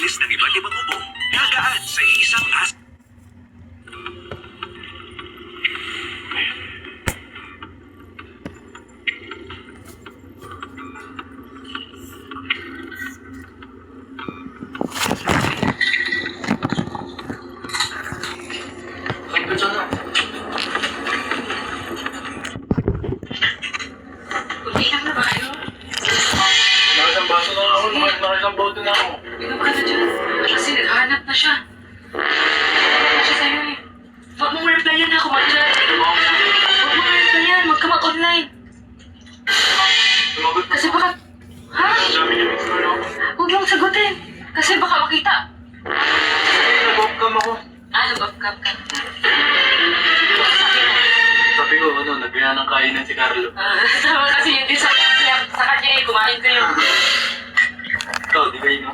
malinis ng iba't ibang ubo, gagaan sa iisang Kunti lang na ba kayo? Nakasang baso lang ako, nakasang boto na ako. Ikaw ka na dyan. Kasi naghahanap na siya. Naghahanap na siya sa'yo eh. Huwag mong replyan ha, kumatira. Huwag mong replyan, huwag ka mag-online. Sumagot Kasi baka... Ha? sabi niya, ano? Huwag mong sagutin. Kasi baka makita. Ay, nag-off-cam ako. Nag-off-cam ka. Sabi ko, nagbihan ng kainan si Carlo. Tama kasi yun din sa kanya eh. Kumain kayo. Ikaw, di kayo, no?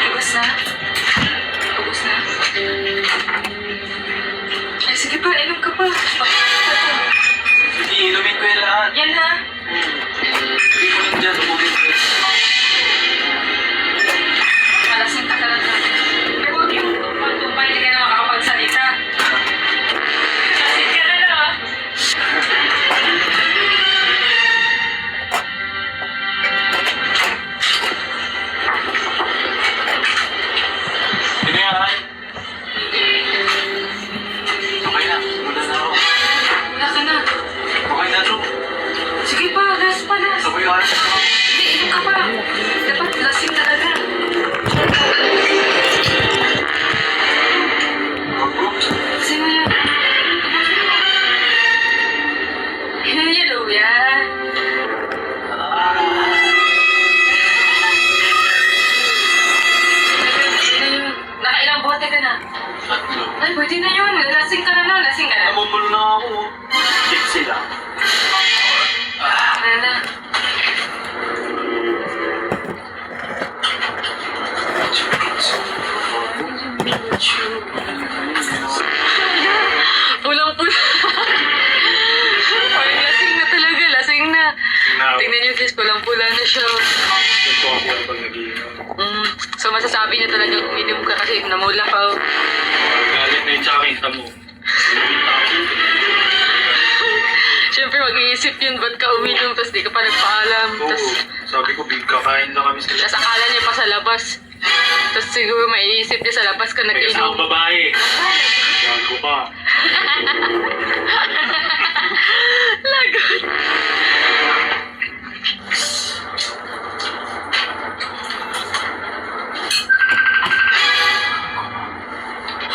Ubus na? Ubus na? Ay, sige pa. Inom ka pa. Sige, inumin ko yung lahat. Yan na. Hindi ko lang dyan, umulit ko. Malasing ka talaga. Pero huwag yung tumpay na ka na makakapagsalita. Malasing ka na lang ah. Sino yan, ay? Okay na, muna na ako. Wala ka na. Okay na, Chu. Sige pa, last pa, last. Sabay ka na. Hindi, inom ka pa. Dapat lasing talaga. Kasi mo yan. Hinaya daw yan. Nakailang bote ka na. Tatlo. Ay, pwede na yun. Lasing ka na na. Lasing ka na. Namumulo na ako. Tipsy lang. Ano na? Pulang-pula. Parang lasing na talaga. Lasing na. Tingnan niyo guys, pulang-pula na siya. Ito ako lang pag nag-iinom. So masasabi niya talaga uminom ka kasi namula ka. Galit na yung tsaka kita mo. Siyempre mag-iisip yun, ba't ka uminom tapos di ka pa nagpaalam. Oo, Tapos sabi ko, big kakain na kami sa akala niya pa sa labas. Tapos siguro maiisip niya sa labas ka May nag-inom. isang babae. Gago pa. Lagot.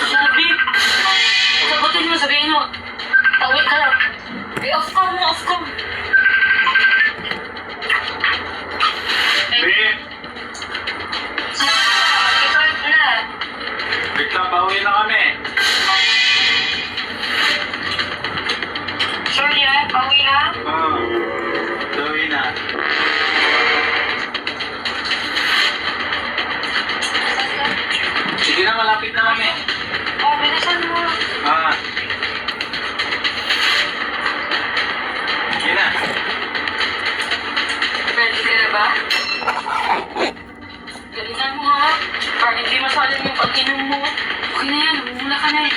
Sabi, sagutin mo, sabihin mo, tawid ka lang. Eh, off cam mo, off cam. Be, wait lang, pauwi na kami. Sure yan, pauwi na. Pauwi na. Sige na, malapit na kami. Oh, bilisan mo. Sige na. Ready ka na ba? Galingan mo ha. Para hindi masalan yung pag-inom mo. Okay na yan, umula ka na eh.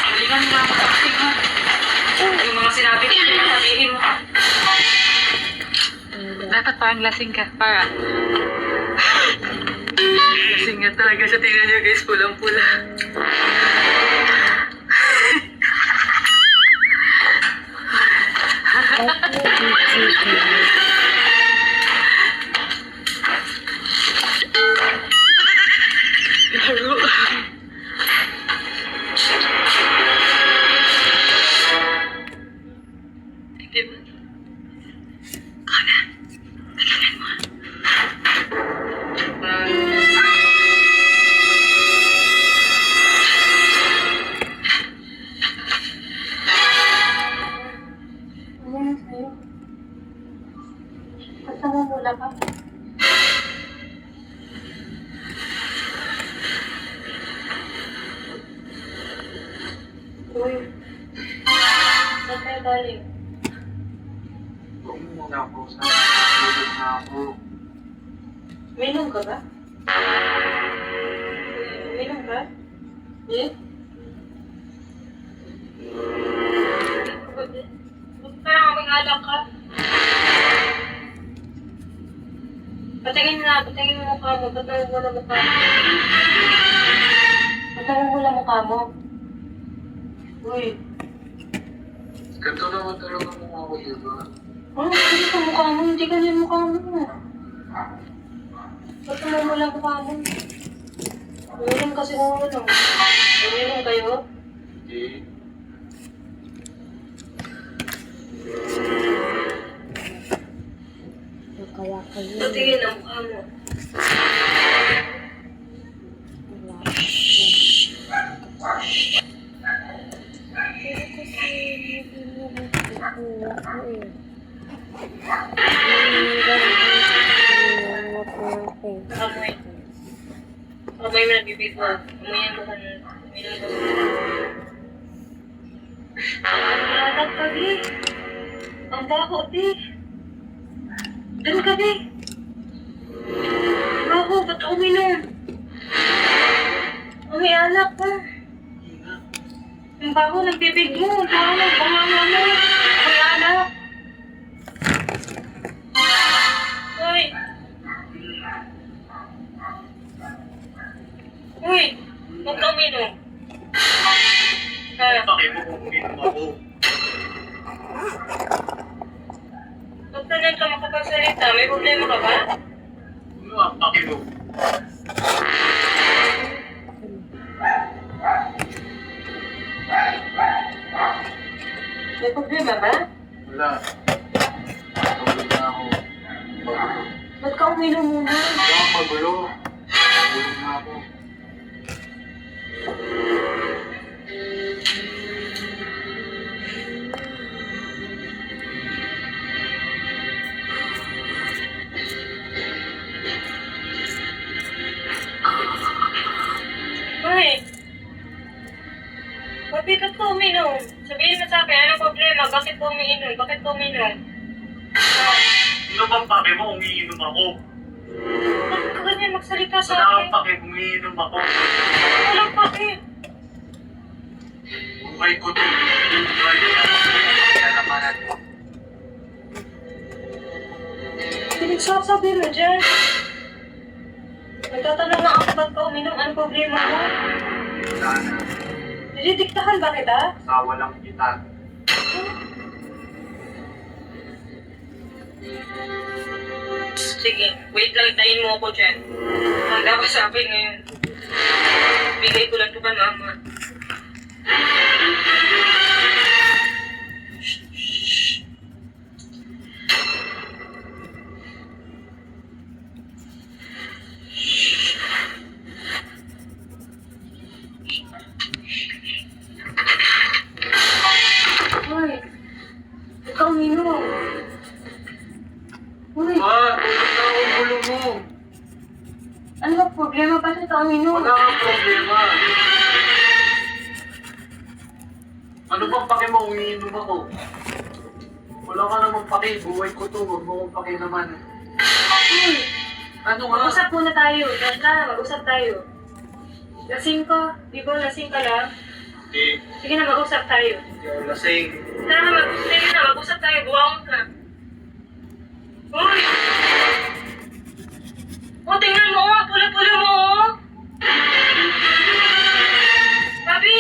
Galingan mo lang mag-acting ha. Yung mga sinabi ko, sabihin mo. Dapat parang lasing ka, para. Lasing nga talaga siya. Tingnan niyo guys, pulang-pula. Laro. Di ba? Kaya, galingan mo. tayo galing? Huwag mo muna ako. Tulog na ako. Minom ka ba? Minom ka? Eh? Parang mag-alak ka. Patingin mo mukha mo. Ba't namumula mukha mo? Ba't namumula mukha mo? Uy. Ganito naman talaga mukha ko, diba? Hindi ka mukha mo. Hindi ganyan mukha mo. Ba't namumula mukha mo? Uminom kasi kung ano. Uminom kayo? Hindi. Kaya kayo. Patingin ang mukha mo. Pero kasi hindi mo kukuha ko eh. Amoy. Amoy mo nagbibig mo. Amoy yan mo kan. Uminom ka. Alat ka, Bi. Ang baho, Bi. Doon ka, Bi. Baho, ba't uminom? Amoy alak ka. Ang baho, nagbibig mo. Baho, banganga mo. Amoy alak. Uy. Uy, huwag ka uminom. Bakit mo kung uminom ako? Ba't na ka makapagsalita? May problema ka ba? Ano ang paki mo? May problema ba? Wala. Tulog na ako. Magulo. Ba't ka uminom muna? Wala, magulo. Tulog na ako. Uy! Bakit ka uminom? Sabihin mo sa akin, anong problema? Bakit ka umiinom? Bakit ka uminom? Ano bang paki mo? Umiinom ako. Bakit ka ganyan magsalita sa Wala akin? kang paki. Umiinom ako. Walang bakit. Buhay ko to. Buhay ko na. Kalamanan mo. Pinagsasabi mo dyan. Nagtatanong na ako ba't ka uminom? Anong problema mo? Wala na. Didiktahan ba kita? Sawa lang kita. Sige, wait lang, tayin mo ako dyan. Handa ka sa akin ngayon. Bigay ko lang ito ka mama. Uy, ikaw minum. Uy, Ma, tulog na ako. Gulo mo. ano ba problema? Bakit ikaw minum? Wala kang problema. Ano bang paki mo? Umiinom ako. Wala ka namang paki. Buhay ko to. Huwag mo kong paki naman. Uy, Ano nga? mag-usap muna tayo. Tara, mag-usap tayo. Lasing ko. Di ba lasing ka lang? Hindi. Sige na, mag-usap tayo. Hindi ako lasing. Tara, sige na, mag-usap tayo. Buwangon ka. Uy! O, tingnan mo, oh. Pula-pula mo, oh. Papi!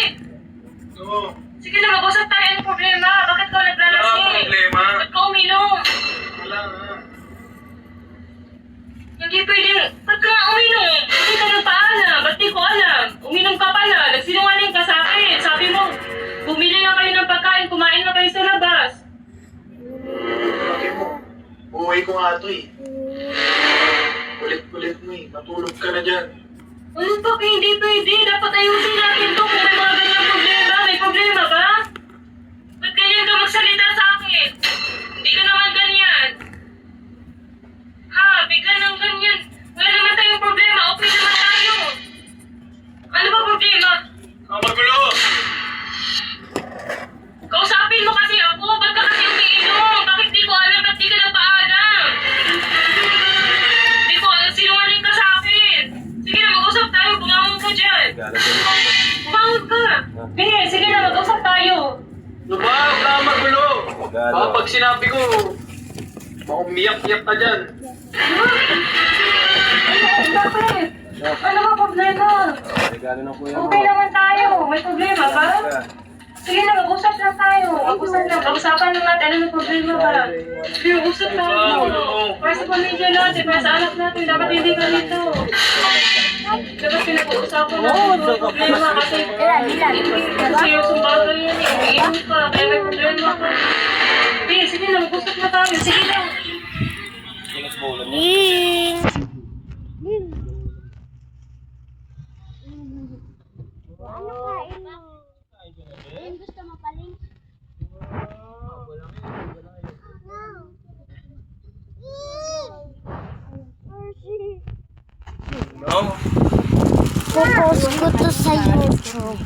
Oo. Sige na, mag-usap tayo. Anong problema? Bakit ka Wala kang naglalasing? problema. Ba't ka uminom? Wala nga. Hindi pwedeng, ba't ka uminom? Hindi ka nagpaalam, ba't di ko alam? Uminom ka pala, nagsinungaling ka sa akin. Sabi mo, bumili na kayo ng pagkain, kumain na kayo sa labas. Paki mo. Buhay ko nga ito eh. Kulit-kulit mo eh. Matulog ka na dyan. Ano pa, hindi pwede. Dapat ayusin natin to kung may mga ganyang problema. May problema ba? Ba't ganyan ka magsalita sa akin? Hindi ka naman ganyan. Ha, bigla ng ganyan. Wala naman tayong problema. Okay naman tayo. Ano ba problema? Ah, magulo! Kausapin mo kasi ako. Pangod ka! Sige na, mag-usap tayo. Ano ba? Huwag ka magulo. Baka pag sinabi ko, baka umiyak-iyak ka dyan. Bakit? Ano ba problema? Okay naman tayo. May problema ba? Sige na, mag-usap lang tayo. Pag-usapan lang natin. Ano may problema ba? Sige, usap tayo. Para sa pamilya natin, para sa anak natin. Dapat hindi ka dito. Dapat pinag-uusapan natin. May problema kasi yung bagay yan. Umiinom ka. Kaya may problema ka. Sige na, mag-usap na tayo. Sige na. Ling! Ano kain mo? Ling, gusto mo pa, Ling? Popost ko to sa YouTube.